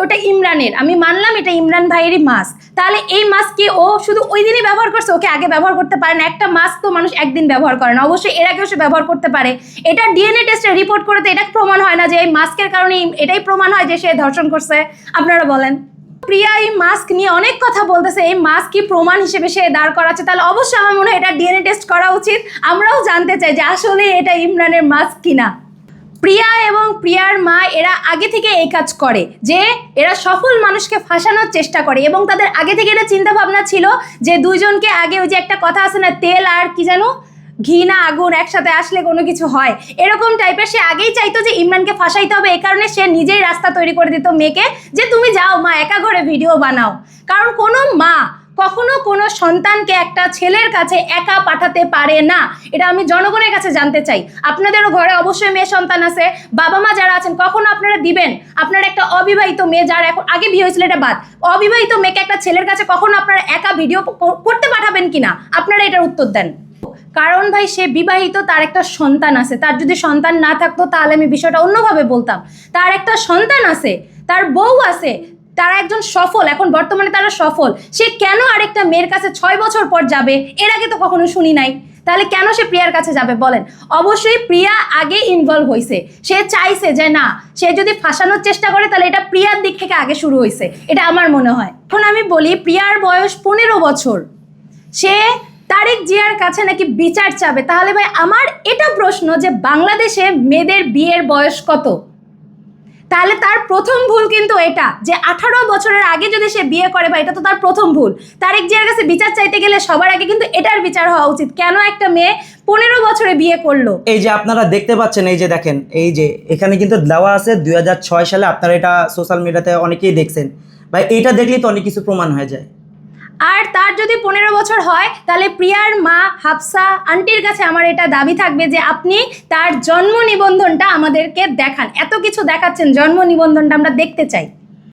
ওটা ইমরানের, আমি মানলাম এটা ইমরান ভাইয়েরই মাস্ক। তাহলে এই মাস্ক কি ও শুধু ওই দিনই ব্যবহার করছে, ওকে আগে ব্যবহার করতে পারে না? একটা মাস্ক তো মানুষ একদিন ব্যবহার করে না, অবশ্যই এর আগেও সে ব্যবহার করতে পারে। এটা ডিএনএ টেস্টে রিপোর্ট করে তো এটা প্রমাণ হয় না যে এই মাস্কের কারণে এটাই প্রমাণ হয় যে সে ধর্ষণ করছে? আপনারা বলেন। প্রিয়া এই মাস্ক নিয়ে অনেক কথা বলতেছে, এই মাস্ক কি প্রমাণ হিসেবে সে দাঁড় করাচ্ছে? তাহলে অবশ্যই আমার মনে হয় এটা ডিএনএ টেস্ট করা উচিত। আমরাও জানতে চাই যে আসলে এটা ইমরানের মাস্ক কিনা। প্রিয়া এবং প্রিয়ার মা এরা আগে থেকে এই কাজ করে যে এরা সফল মানুষকে ফাঁসানোর চেষ্টা করে, এবং তাদের আগে থেকে এটা চিন্তা ভাবনা ছিল যে দুইজনকে আগে, ওই যে একটা কথা আছে না, তেল আর কি জানো, ঘি না আগুন একসাথে আসলে কোনো কিছু হয়, এরকম টাইপের। সে আগেই চাইতো যে ইমরানকে ফাঁসাইতে হবে, এই কারণে সে নিজেই রাস্তা তৈরি করে দিত মেয়েকে যে তুমি যাও মা, একা ঘরে ভিডিও বানাও। কারণ কোনো মা কখনো কোনো সন্তানকে একটা ছেলের কাছে একা পাঠাতে পারে না। এটা আমি জনগণের কাছে জানতে চাই। আপনাদেরও ঘরে অবশ্যই মেয়ে সন্তান আছে, বাবা মা যারা আছেন, কখনো আপনারা দিবেন আপনার একটা অবিবাহিত মেয়ে, যার এখন আগে বিয়ে হয়েছিল এটা বাদ, অবিবাহিত মেয়েকে একটা ছেলের কাছে কখনো আপনারা একা ভিডিও করতে পাঠাবেন কিনা? আপনারা এটার উত্তর দেন। কারণ ভাই সে বিবাহিত, তার একটা সন্তান আছে। তার যদি সন্তান না থাকতো তাহলে আমি বিষয়টা অন্যভাবে বলতাম। তার একটা সন্তান আছে, তার বউ আছে, তারা একজন সফল, এখন বর্তমানে তারা সফল। সে কেন আরেকটা মেয়ের কাছে 6 বছর পর যাবে? এর আগে তো কখনো শুনি নাই। তাহলে কেন সে প্রিয়ার কাছে যাবে বলেন? অবশ্যই প্রিয়া আগে ইনভলভ হয়েছে, সে চাইছে যে না, সে যদি ফাঁসানোর চেষ্টা করে তাহলে এটা প্রিয়ার দিক থেকে আগে শুরু হয়েছে, এটা আমার মনে হয়। এখন আমি বলি, প্রিয়ার বয়স 15 বছর, সে তারেক জিয়ার কাছে নাকি বিচার চাবে। তাহলে ভাই আমার এটা প্রশ্ন যে বাংলাদেশে মেয়েদের বিয়ের বয়স কত? তাহলে তার প্রথম ভুল কিন্তু এটা যে 18 বছরের আগে যদি সে বিয়ে করে, ভাই এটা তো তার প্রথম ভুল। তারেক জিয়ার কাছে বিচার চাইতে গেলে সবার আগে কিন্তু এটার বিচার হওয়া উচিত, কেন একটা মেয়ে 15 বছরে বিয়ে করলো। এই যে আপনারা দেখতে পাচ্ছেন, এই যে দেখেন, এই যে এখানে কিন্তু দেওয়া আছে 2006 সালে, আপনারা এটা সোশ্যাল মিডিয়াতে অনেকেই দেখছেন। ভাই এইটা দেখলেই তো অনেক কিছু প্রমাণ হয়ে যায়। আর তার যদি 15 বছর হয় তাহলে প্রিয়ার মা হাফসা আন্টির কাছে আমার এটা দাবি থাকবে যে আপনি তার জন্ম নিবন্ধনটা আমাদেরকে দেখান। এত কিছু দেখাচ্ছেন, জন্ম নিবন্ধনটা আমরা দেখতে চাই।